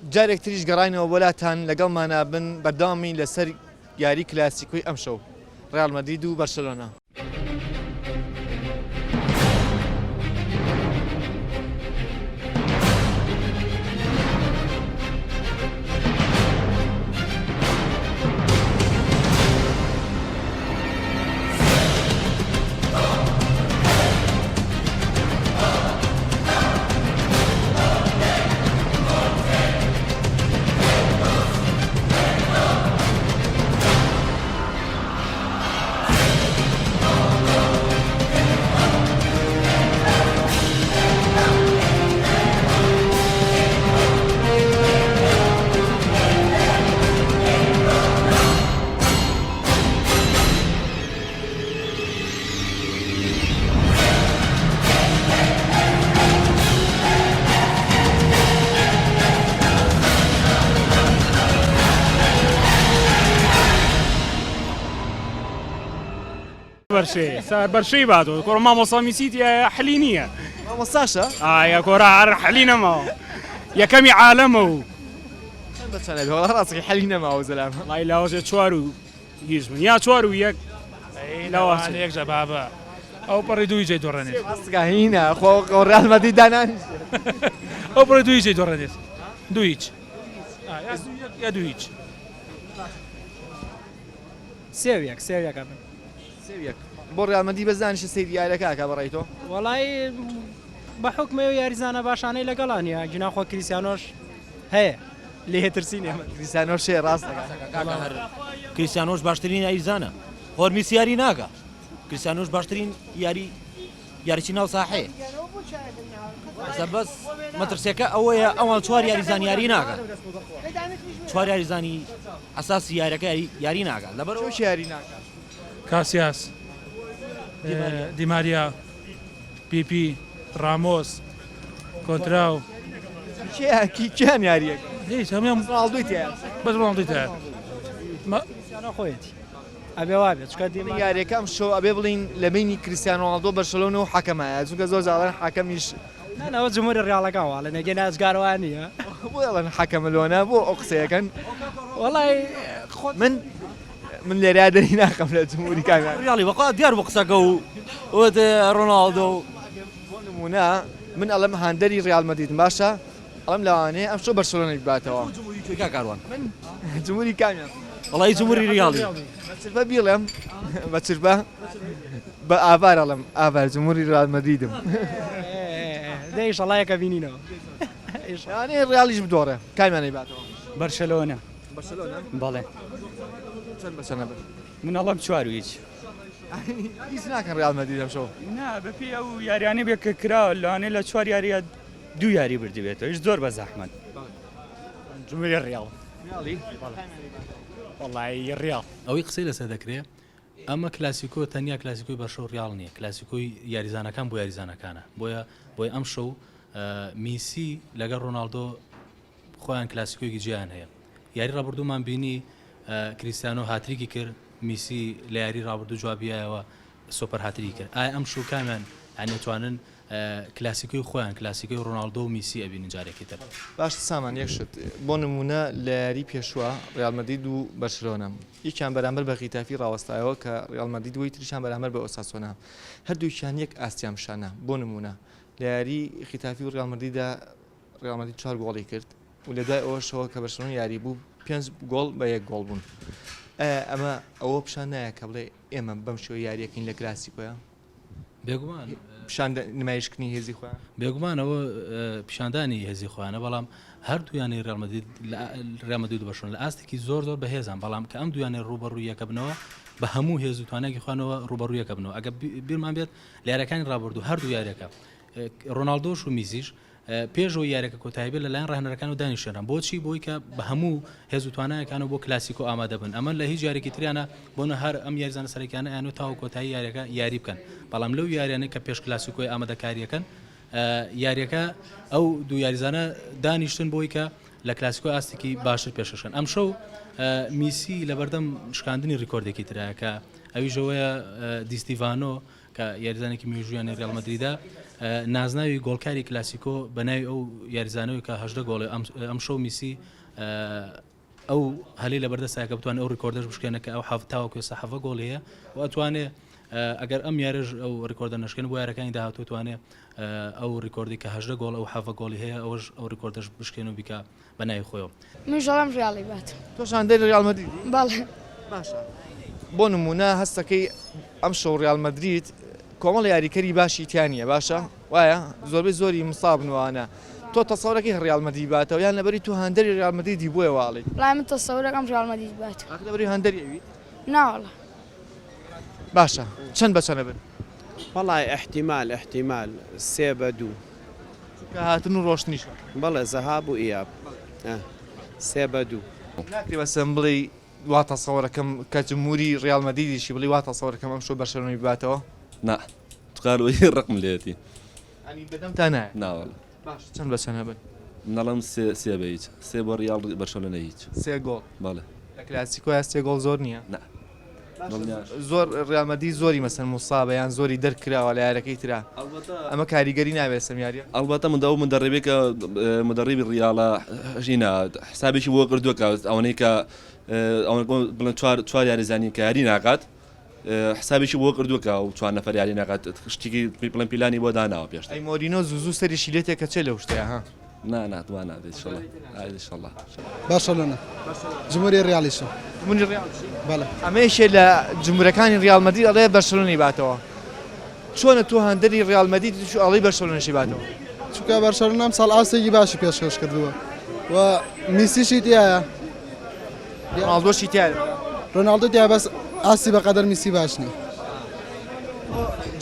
جارێک تریش گەڕاینەوە وەلاتان لەگەڵمانە بن بەرداوامی لەسەر یاری کلاسیکۆی ئەم شەو ڕیال مەدرید و بەرسلۆنا. برشي بعده كورة ما مصاميسيت يا حلينية مامۆستاشە يا كورة عر حلينا ما يا كمي عالمه بەچەنە ڕاستی حەلی نەماوە زەلام والله لا وجه شوارو يجمن يا شوارو ياك لا وجه يك جبابة أو بريدو يجي دورانيت ڕاستگاهینە خۆ ڕیال مەدرید دانان أو بريدو يجي دورانيت دويتش يا دويتش سێویەک سێویەک بۆ ڕیال مەدرید بەزانیشە سەیری یاریەکە بەڕێیتەوە وەڵی بە حکمەوە یاریزانە باشانەی لەگەڵانیە گوناخۆ کریسیانۆش هەیە لێترسین ئێمە کریسیانۆ شێ ڕاستەکە کریسیانۆش باشترین یاریزانە هۆرمیس یاری ناکە کریسیانۆش باشترین یاریچی ناو ساحەیە بەس مەترسیەکە ئەوەیە ئەوان چوار یاریزان یاری ناکە چوار یاریزانی ئەساسی یاریەکە یاری ناکە لەبەرەوە یاری ناکە كاسياس دي ماريا بيبي راموس كونتراو کیان یاریەکە ليش هم ڕاڵدوی تیا بس ما ضيتها ما کریسیانۆ خۆیەتی ئەبێ وابێت چکە دیمە یاریەکەم شۆ ئەبێ بڵین لە بینی کریسیانۆ ڕۆناڵدۆ بەرسلۆنە و حەکەمایە چونکە زۆر جاڵان حەکەمیش نەوە جمهوری ڕیاڵەکەەوە لە نەگەی نازگارەوە نیە بۆ دەڵێن حەکەمە لۆنە بۆ ئەو قسەیەکەن وەڵی من لێرا دەری ناکەم لە جمهوری کامیان ڕیاڵی بەقا دیار بۆ قسەکە و ڕۆناڵدۆ نمونە من ئەڵم هاندەری ڕیال مەدرید باشە ئەڵم لەوانەیە ئەم شۆ بەرسلۆنەی باتەوە کاروان جمهوری کامیان وڵی جمهوری ریاڵی بەچربە بیڵێم بەچربە بە ئاوار ئەڵم ئاوار جمهوری ڕیال مەدریدم دەیش ئەڵایەکە بینینەوە یانێ ڕیالیش بدۆڕێ کامیانەی باتەوە برشلونة بەرسلۆنە بله چەند بەچەنە بن من الله بشوارو هیچ هیچ ناکەن ڕیال مەدرید ئەم شۆ نا بەپی ئەو یاریانەی بێ کە کرا لەوانەیە لە چوار یاریە دوو یاری بردی بێتەوە هیچ زۆر بە زەحمەت جمهوری ڕیاڵ والله ڕیاڵ ئەوەی قسەی لەسەر دەکرێت ئەمە کلاسیکۆ تەنیا کلاسیکۆی بەشەو ڕیاڵ نییە کلاسیکۆی یاریزانەکان بۆ یاریزانەکانە بۆی ئەم شەو میسی لەگەڵ ڕۆناڵدۆ خۆیان کلاسیکۆیەکی جیان هەیە یاری ڕابردوومان بینی کریسیانۆ هاتریکی کرد میسی لە یاری ڕابردوو جوابیایەوە سۆپەر هاتری کرد ئایا ئەم شەو کامیان ئەتوانن کلاسیکۆی خۆیان کلاسیکۆی ڕۆناڵدۆ و میسی ئەبینن جارێکی تر باش سامان یەکشت بۆ نمونە لە یاری پێشووە ڕیال مەدرید و بەرسلۆنە یەکیان بەرامبەر بە غیتافی ڕاوەستایەوە کە ڕیال مەدرید وی تریشان بەرامبەر بە ئۆساسۆنا هەردووکیان یەک ئاستیان شانە بۆ نمونە لە یاری غیتافی و ڕیال مەدریددا ڕیال مەدرید 4 گۆڵی کرد و لە دوای ئەوەشەوە کە بەرسلۆنە یاری بوو 5 گۆڵ بە 1 گۆڵ بوون ئەمە ئەوە پیشان نایە کە بڵێ ئێمە بەم شێوە یاریەکەین لە کلاسیکۆیە بێگومان پیشان نمایشکردنی هێزی خۆیان بێگومانەوە پیشاندانی هێزی خۆیانە بەڵام هەردوویانی ڕیال مەدرید و بەرسلۆنە لە ئاستێکی زۆر بەهێزان بەڵام کە ئەم دویانێ ڕوبەڕوویەکە بنەوە بە هەموو هێز و توانێکی خوانەوە ڕوبەڕوویەکە بنەوە ئەگە بیرمان بێت لە یاریەکانی ڕابردوو هەردوو یاریەکە ڕۆناڵدۆش و میزیش پێشەوە یاریەکە کۆتایی بێت لەلایەن ڕاهێنەرەکان و دانیشتوانان بۆچی بۆی کە بە هەموو هێز و توانایەکانەوە بۆ کلاسیکۆ ئامادە بن ئەمە لە هیچ یاریێکی تریانە بۆنە هەر ئەم یاریزانە سەرەکیانە یان و تاو کۆتایی یاریەکە یاری بکەن بەڵام لەو یاریانەی کە پێش کلاسیکۆی ئامادەکاریەکەن یاریەکە ئەو دوو یاریزانە دانیشتن بۆی کە لە کلاسیکۆ ئاستێکی باشتر پێشەکەن ئەم شەو میسی لە بەردەم شکاندنی ڕیکۆردێکی ترایە کە ئەویژەوەیە دیستیڤانۆ کە یاریزانێکی مێژویانی ڕێال مەدریدا نازناوی گۆڵکاری کلاسیکۆ بەناوی ئەو یاریزانەوەی کە 18 گۆڵی ئەم شەو میسی ئەو هەلی لە بەردەستایە کە بتوانێت ئەو ڕیکۆردەش بشکێنە کە ئەو تاوەکو سەحەفە گۆڵ هەیە و ئەتوانێت ئەگەر ئەم یاریش ئەو ڕیکۆردە نشکێن بۆ یارەکانی داهاتوو توانێت ئەو ڕیکۆردی کە 18 گۆڵ ئەو حەفە گۆڵی هەیە ئەوش ئەو ڕیکۆردەش بشکێن و بیکە بەناوی خۆیەوە. من ژەڵام ڕیاڵی بات. تۆشان دەری ڕیال مەدرید؟ بەڵێ. باشە. بۆ نمونە هەستەکەی ئەم شەو ڕیال مەدرید کۆمەڵ یاریکەری باشی تیانە باشە وایە زۆربەی زۆری مسابنوانە تۆ تەسەورەکەی ڕیال مەدرید باتەوە یان لەبەری تو هەندەری ڕیال مەدریدی بۆیە واڵی وڵای من تەسەورەکەم ڕیاڵ مەدرید بات. لەبەری هەندەری ئەوی ناوەڵە. باشە چەند بە چەنە بن؟ والله احتمال 3-2 کە هاتن و ڕۆشتنیشە بەڵێ زەهاب و ئیاب 3-2 ناکری بەسم بڵێ وا تەسەورەکەم کە جمهوری ڕیال مەدریدیشی بڵێ وا تەسەورەکەم ئەم شەو بەرشەلۆنەی باتەوە نا تقال وهي الرقم ليتي ئەنی بەدەم تا نایە نا والله باش چەند بە چەنە بن؟ نظام سي بيج سي ريال برشلونه هيك سێ گۆڵ بله لە کلاسیکۆ سێ گۆڵ زۆر نییە نا زۆر ڕیال مەدرید زۆری مەسەن موسابە یان زۆری دەرکراوە لە یارەکەی ترا ئەمە کاریگەری نابێت سەمیاریە البته من داو مدربك مدرب الريال هنا حسابي شي بو قردوك اونيك اون بلان چوار يعني زاني كاري ناقات حسابي شي بو قردوك او چوار نفر يعني ناقات شتيكي بلان بلاني بو دانا بيش ئەی مۆرینۆ زوزوو سەری شیلێتێکە چێ لەو شتەیە ها نا وانا ان شاء الله ان شاء الله برشلونة جمهورية الريال شو جمهوری ڕیال بله ئەمەیشێ لە جمهورەکانی ڕیال مەدرید ئەڵێ بەرشەلۆنەی باتەوە چۆنە تۆ هەندەری ڕیال مەدرید ئەڵێ بەرشەلۆنەشی باتەوە چونکە برشلونة ئەم ساڵ ئاسێکی باشی پێشکەش کردووە و میسیشی تایە ڕۆناڵدۆشی تایە رۆناڵدۆ تایە بەس ئاسی بەقەدەر میسی باش نییە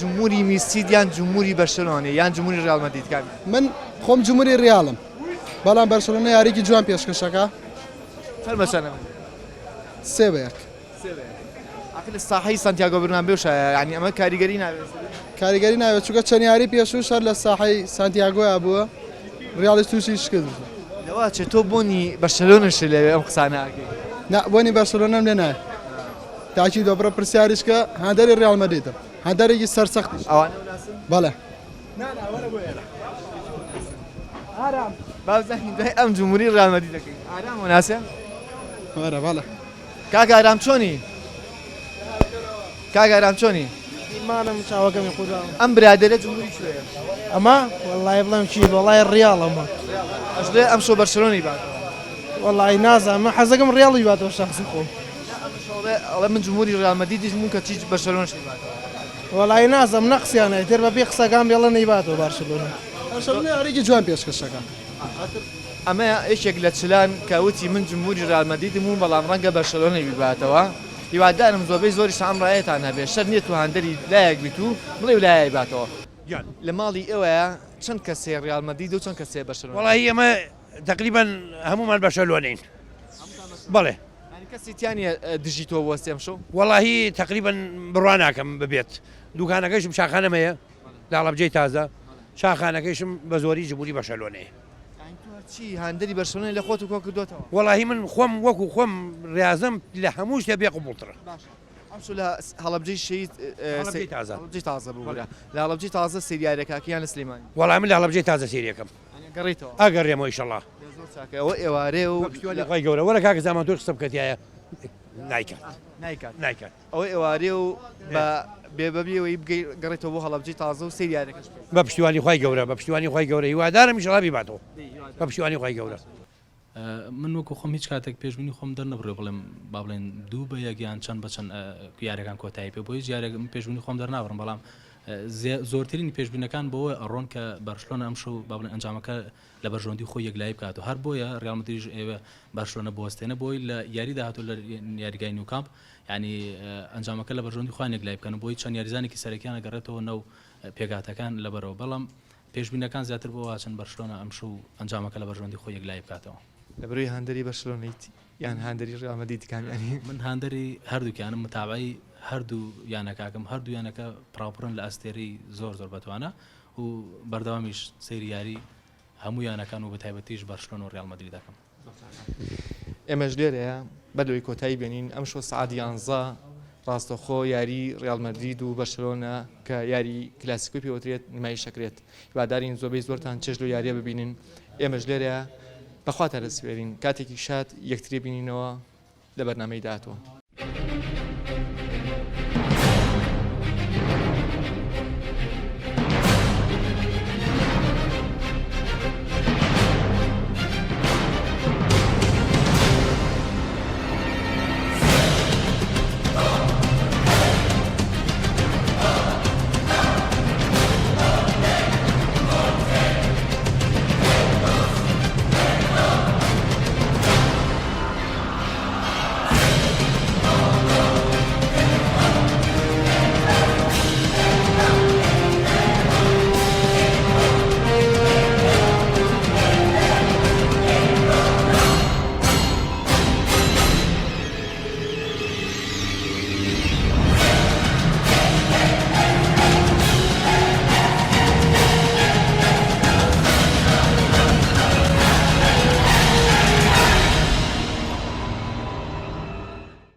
جمهوری میسید یان جمهوری بەرشەلۆنە یان جمهوری ڕیال مەدرید کامی من خۆم جمهوری ریالم بەڵام بەرشلونە یاریکی جوان پێشکەشەکە چەند بە چەنە بن؟ 3-1 عقل الساحەی سانتیاگۆ برنابێوشە یعنی ئەمە کاریگەری نابێت کاریگەری ناوێت چونکە چەند یاری پێشوو شەر لە ساحەی سانتیاگۆیا بووە ریاڵی تووشی شکرد لەوا چێ تۆ بۆنی بەرشەلۆنەش لەوێ ئەم قسانەکەی بۆنی بەرشلونەم لێ نایە تاکی دۆبرە پرسیاریشکە هەندەری ریال مەدریدە هەندەرێکی سەرسەختیش ئەوانە بەڵێ بازەحی دوای ئەم جمهوری ڕیال مەدرید دەکەین ئارام وەناسە وەرە بەڵێ کاک ئارام چۆنی؟ کاک ئارام چۆنی؟ مانم چاوەکەمی خوددا ئەم برادەرە جمهوری شوێ ئەمە وەڵای بڵێم چی وەڵای ڕیاڵەمە ئەشڵێ ئەم شۆ بەرشەلۆنەی باتەوە وەڵای نازانم حەزەکەم ڕیاڵی باتەوە شخصی خۆم ئەڵێ من جمهوری ڕیال مەدریدیش بووم کە چیت بەرشەلۆنەشی باتەوە وەڵای نازانم نەقسییانە تر بەبێ قسەکان بێڵە نەیباتەوە بارسلۆنە بەرشلونە یاریکی جوان پێشکەشەکە ئەمە یەکێک لە چلان کەوتی من جمهوری ڕیال مەدریدم و بەڵام ڕەنگە بەرشەلۆنەی بیباتەوە هیوادارم زۆربەی زۆری سام ڕایەتان هەبێت شەر نییە تو هەندەری لایەک بیت و بڵێ و لایە باتەوە لە ماڵی ئێوەیە چەند کەسێ ڕیال مەدرید و چەند کەسێ بەرشەلۆنە والله ئێمە تقریبا هەمومان بەرشەلۆنین بەڵێ کەسی تیانە دژی تۆ وەستێم شو واللهی تقریبا بڕوان ناکەم ببێت دوکانەکەیشم شاخانەمەیە لە هەڵەبجەی تازە شاخانەکەیشم بە زۆری جمهوری بەرشەلۆنەیە چی هەندەری بەرشەلۆنە لە خۆت و کۆ کردوتەوە واللهی من خۆم وەکو خۆم ڕازم لە هەموو شتێ بێ قوبوڵترە ئەمشو لە هەڵەبجەی شەید هەڵەبجەی تازە بوو لە هەڵەبجەی تازە سریارەکەیان لە سلێمانی وەڵام من لە هەڵەبجەی تازە سریەکەم گەڕیتەوە ئەگەڕێمەوە ئیشەڵڵا ئەوە ئێوارێ و پشتیوانی خۆی گەورە وەرە کاکە زامان تۆ قسە بکەتیایە نایکات ئەوە ئێوارێ و بە بێبەبیەوەی گەڕێتەوە بۆ هەڵەبجەی تازە و سریارەکەش بە پشتیوانی خۆی گەورە بە پشتیوانی خۆی گەورە هیوادارم ئیشەڵڵا بیباتەوە بە پشتیوانی خۆی گەورە من وەکو خۆم هیچ کاتێک پێشبینی خۆم دەرنەبڕێ بڵێم با بڵێن دوو بە یەکیان چەند بە چەند یاریەکان کۆتایی پێ بۆی یارێک پێشبینی خۆم دەرناوەڕم بەڵام زۆرترین پێشبینەکان بۆە ئەڕۆن کە بەرشلۆنە ئەم شەو با بڵێن ئەنجامەکە لە بەرژۆندی خۆی یەکلای بکات و هەر بۆیە ڕیال مەدریدیش ئێوە بەرشلۆنە بوەستێنە بۆی لە یاریدا هاتوو لە یاریگای نیوکامپ ینی ئەنجامەکە لە بەرژۆندی خۆیان یەکلای بکەن بۆی چەند یاریزانێکی سەرەکییان گەڕێتەوە نەو پێگاتەکان لەبەرەوە بەڵام پێشبینەکان زیاتر بۆ واچن بەرشلۆنە ئەم شەو ئەنجامەکە لە بەرژۆندی خۆی یەکلای بکاتەوە لە بەروی هەندەری بەرشلۆنەیت یان هەندەری ڕیال مەدرید کامیانی من هەندەری هەردووکیانم متابعی هەردوو یانەکەکەم هەردوو یانەکە پراپڕن لە ئەستێری زۆر بەتوانە و بەردەوامیش سەیری یاری هەموو یانەکان و بەتایبەتیش بەرشلۆنە و ڕیال مەدرید دەکەم ئێمەش لێرەیە بەلەوەی کۆتایی بێنین ئەم شۆ سعات 11 ڕاستەخۆ یاری ڕیال مەدرید و بەرشلۆنە کە یاری کلاسیکۆی پێوترێت نمایی شەکرێت هیوادارین زۆربەی زۆرتان چێژ و یاریە ببینن ئێمەش لێرە بەخواتە دەسپێرین کاتێکی شاد یەکترێ بینینەوە لە بەرنامەی داهاتوە.